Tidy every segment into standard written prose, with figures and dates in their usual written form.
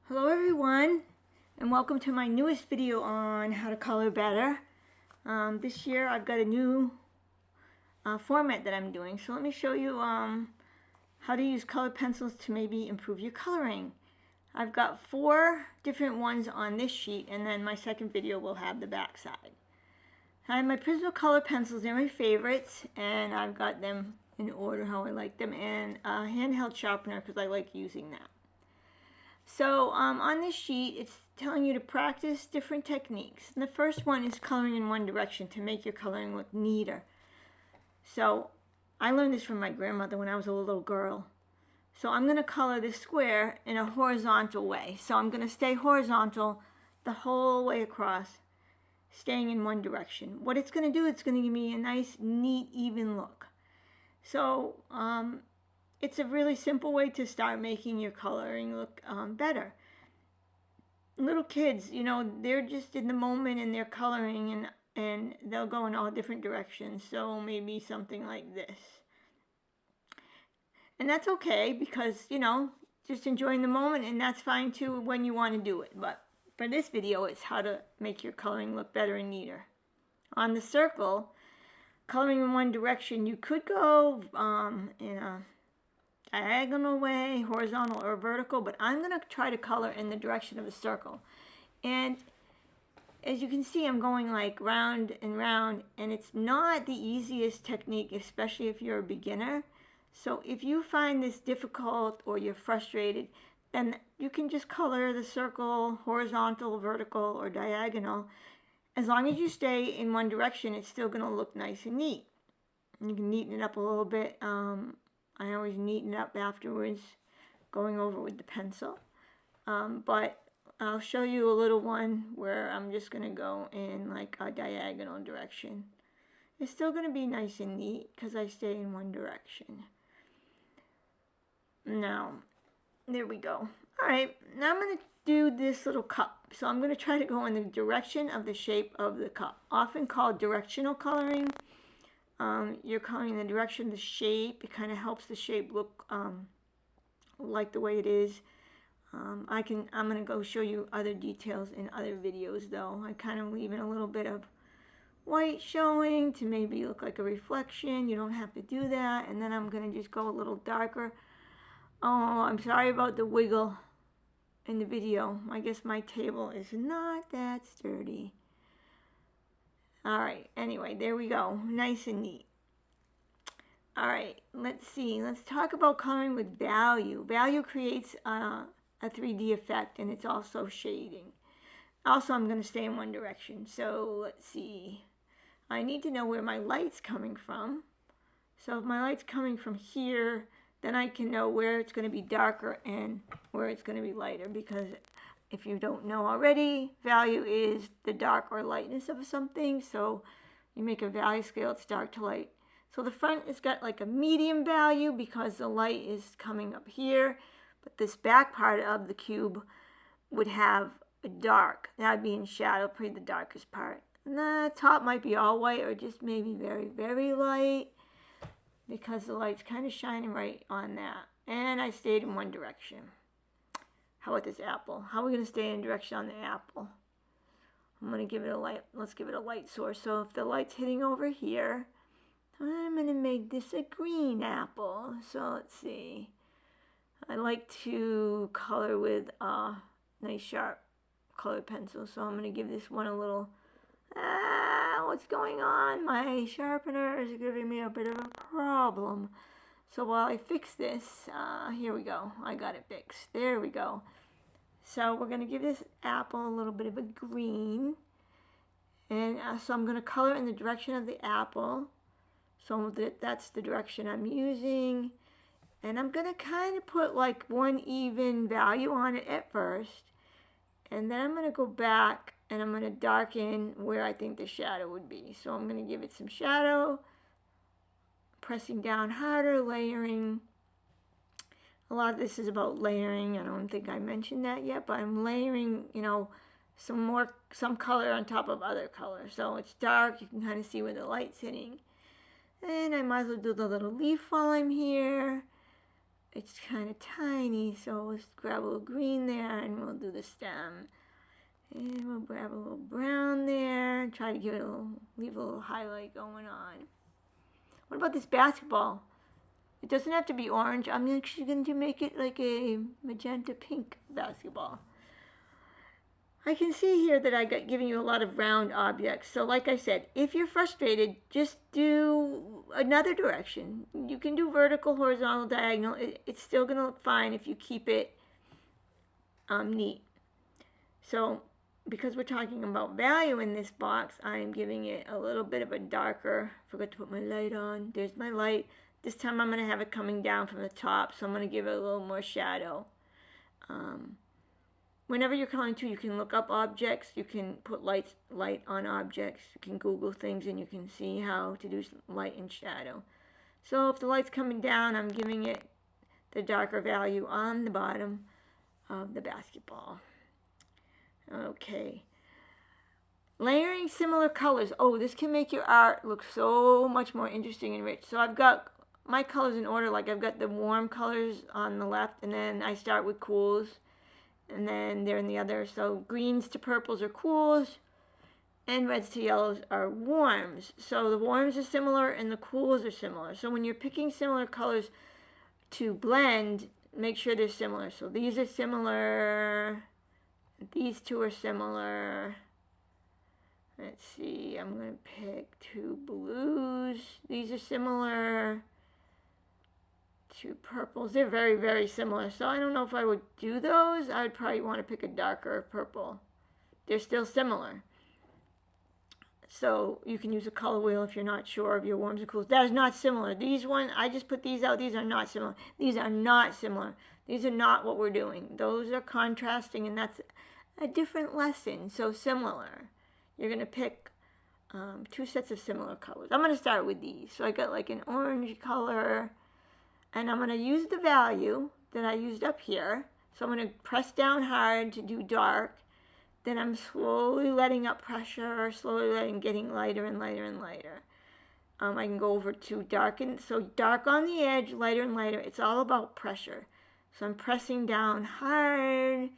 Hello everyone, and welcome to my newest video on how to color better. This year I've got a new format that I'm doing, so let me show you how to use colored pencils to maybe improve your coloring. I've got 4 different ones on this sheet, and then my second video will have the back side. I have my Prismacolor pencils, they're my favorites, and I've got them in order how I like them, and a handheld sharpener because I like using that. So on this sheet, it's telling you to practice different techniques. And the first one is coloring in one direction to make your coloring look neater. So I learned this from my grandmother when I was a little girl. So I'm going to color this square in a horizontal way. So I'm going to stay horizontal the whole way across, staying in one direction. What it's going to do, it's going to give me a nice, neat, even look. So it's a really simple way to start making your coloring look better. Little kids, you know, they're just in the moment and they're coloring and they'll go in all different directions. So maybe something like this. And that's okay because, you know, just enjoying the moment, and that's fine too when you want to do it. But for this video, it's how to make your coloring look better and neater. On the circle, coloring in one direction, you could go in a diagonal way, horizontal or vertical, but I'm going to try to color in the direction of the circle. And as you can see, I'm going like round and round, and it's not the easiest technique, especially if you're a beginner. So if you find this difficult or you're frustrated, then you can just color the circle horizontal, vertical, or diagonal. As long as you stay in one direction, it's still going to look nice and neat. You can neaten it up a little bit. I always neaten it up afterwards, going over with the pencil. But I'll show you a little one where I'm just going to go in like a diagonal direction. It's still going to be nice and neat because I stay in one direction. Now, there we go. Alright, now I'm going to do this little cup. So I'm going to try to go in the direction of the shape of the cup, often called directional coloring. You're coloring the direction of the shape. It kind of helps the shape look like the way it is. I'm going to go show you other details in other videos though. I kind of leaving a little bit of white showing to maybe look like a reflection. You don't have to do that. And then I'm going to just go a little darker. Oh, I'm sorry about the wiggle in the video. I guess my table is not that sturdy. Alright, anyway, there we go. Nice and neat. Alright, let's see. Let's talk about coloring with value. Value creates a 3D effect, and it's also shading. Also, I'm going to stay in one direction. So, let's see. I need to know where my light's coming from. So, if my light's coming from here, then I can know where it's going to be darker and where it's going to be lighter, because if you don't know already, value is the dark or lightness of something. So you make a value scale, it's dark to light. So the front has got like a medium value because the light is coming up here. But this back part of the cube would have a dark. That would be in shadow, probably the darkest part. And the top might be all white or just maybe very, very light, because the light's kind of shining right on that. And I stayed in one direction. How about this apple? How are we going to stay in direction on the apple? I'm going to give it a light. Let's give it a light source. So if the light's hitting over here, I'm going to make this a green apple. So let's see. I like to color with a nice sharp colored pencil. So I'm going to give this one a little... what's going on? My sharpener is giving me a bit of a problem. So while I fix this, here we go. I got it fixed. There we go. So we're going to give this apple a little bit of a green. And so I'm going to color in the direction of the apple. So that's the direction I'm using. And I'm going to kind of put like one even value on it at first. And then I'm going to go back and I'm going to darken where I think the shadow would be. So I'm going to give it some shadow. Pressing down harder, layering. A lot of this is about layering. I don't think I mentioned that yet, but I'm layering, you know, some color on top of other color. So it's dark, you can kind of see where the light's hitting. And I might as well do the little leaf while I'm here. it's kind of tiny, so let's grab a little green there and we'll do the stem. And we'll grab a little brown there, try to give it a little, leave a little highlight going on. What about this basketball? It doesn't have to be orange. I'm actually going to make it like a magenta pink basketball. I can see here that I got giving you a lot of round objects. So like I said, if you're frustrated, just do another direction. You can do vertical, horizontal, diagonal. It's still going to look fine if you keep it neat. So because we're talking about value in this box, I'm giving it a little bit of a darker. Forgot to put my light on. There's my light. This time I'm going to have it coming down from the top, so I'm going to give it a little more shadow. Whenever you're coloring too, you can look up objects. You can put light on objects. You can Google things and you can see how to do light and shadow. So if the light's coming down, I'm giving it the darker value on the bottom of the basketball. Okay. Layering similar colors. Oh, this can make your art look so much more interesting and rich. So I've got my colors in order. Like I've got the warm colors on the left, and then I start with cools, and then they're in the other. So greens to purples are cools, and reds to yellows are warms. So the warms are similar and the cools are similar. So when you're picking similar colors to blend, make sure they're similar. So these are similar. These two are similar. Let's see, I'm going to pick two blues. These are similar. Two purples. They're very, very similar. So I don't know if I would do those. I would probably want to pick a darker purple. They're still similar. So you can use a color wheel if you're not sure of your warms and cools. That is not similar. These ones, I just put these out. These are not similar. These are not similar. These are not what we're doing. Those are contrasting, and that's a different lesson. So similar. You're going to pick two sets of similar colors. I'm going to start with these. So I got like an orange color, and I'm going to use the value that I used up here. So I'm going to press down hard to do dark. Then I'm slowly letting up pressure, getting lighter and lighter and lighter. I can go over to darken. So dark on the edge, lighter and lighter. It's all about pressure. So I'm pressing down hard,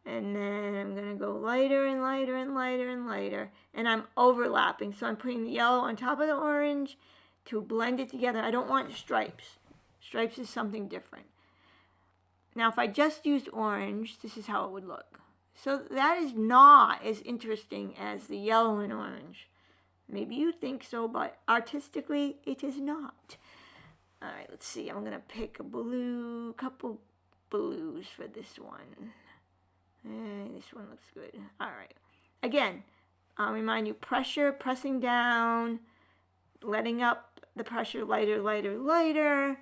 and then I'm going to go lighter and lighter and lighter and lighter. And I'm overlapping. So I'm putting the yellow on top of the orange to blend it together. I don't want stripes. Stripes is something different. Now if I just used orange, this is how it would look. So that is not as interesting as the yellow and orange. Maybe you think so, but artistically, it is not. All right, let's see. I'm going to pick a couple blues for this one. This one looks good. All right. Again, I'll remind you, pressing down, letting up the pressure, lighter, lighter, lighter.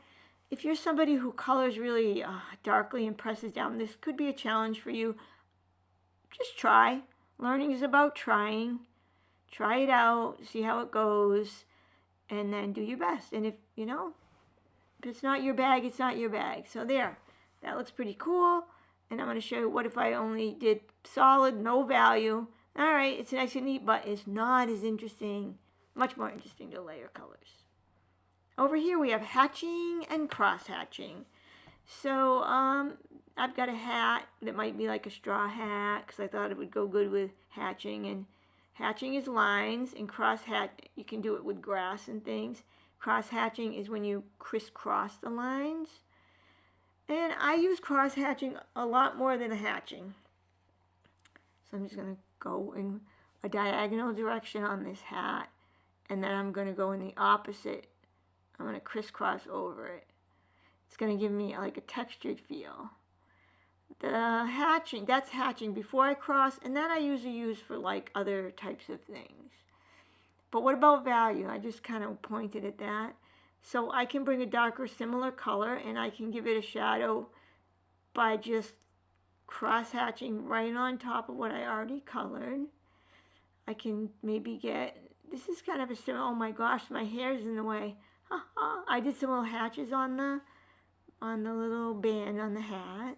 If you're somebody who colors really darkly and presses down, this could be a challenge for you. Just try. Learning is about trying. Try it out, see how it goes, and then do your best. And if it's not your bag, it's not your bag. So there, that looks pretty cool. And I'm going to show you what if I only did solid, no value. All right, it's nice and neat, but it's not as interesting, much more interesting to layer colors. Over here we have hatching and cross hatching. So I've got a hat that might be like a straw hat because I thought it would go good with hatching. And hatching is lines, and cross hatch, you can do it with grass and things. Cross hatching is when you crisscross the lines. And I use cross hatching a lot more than a hatching. So I'm just going to go in a diagonal direction on this hat, and then I'm going to go in the opposite. I'm going to crisscross over it. It's going to give me like a textured feel. The hatching, that's hatching before I cross, and that I usually use for like other types of things. But what about value? I just kind of pointed at that. So I can bring a darker similar color, and I can give it a shadow by just cross hatching right on top of what I already colored. I can maybe get, this is kind of a similar, oh my gosh, my hair's in the way. I did some little hatches on the little band on the hat.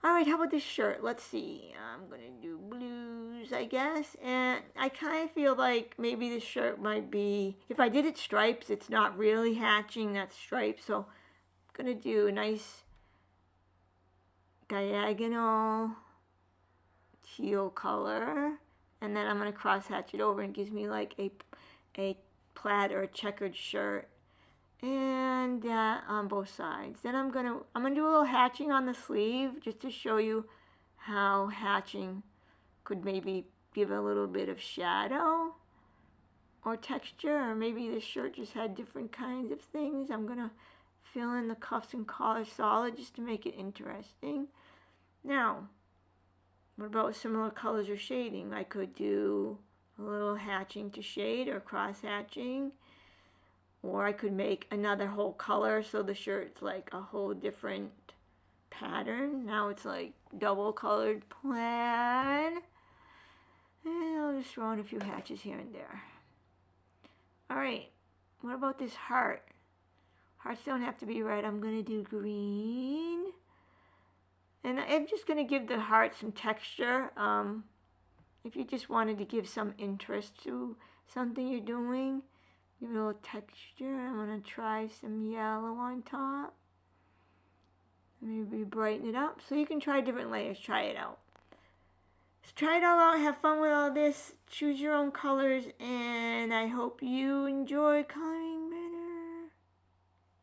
All right, how about this shirt? Let's see. I'm going to do blues, I guess. And I kind of feel like maybe this shirt might be, if I did it stripes, it's not really hatching, that's stripes. So I'm going to do a nice diagonal teal color, and then I'm going to cross hatch it over, and it gives me like a plaid or a checkered shirt, and that on both sides. Then I'm gonna do a little hatching on the sleeve just to show you how hatching could maybe give a little bit of shadow or texture, or maybe the shirt just had different kinds of things. I'm gonna fill in the cuffs and collar solid just to make it interesting. Now, what about similar colors or shading? I could do a little hatching to shade or cross hatching, or I could make another whole color so the shirt's like a whole different pattern. Now it's like double colored plaid, and I'll just throw in a few hatches here and there. Alright, what about this heart? Hearts don't have to be red. I'm going to do green. And I'm just going to give the heart some texture. If you just wanted to give some interest to something you're doing, give it a little texture. I'm going to try some yellow on top. Maybe brighten it up. So you can try different layers. Try it out. So try it all out. Have fun with all this. Choose your own colors. And I hope you enjoy coloring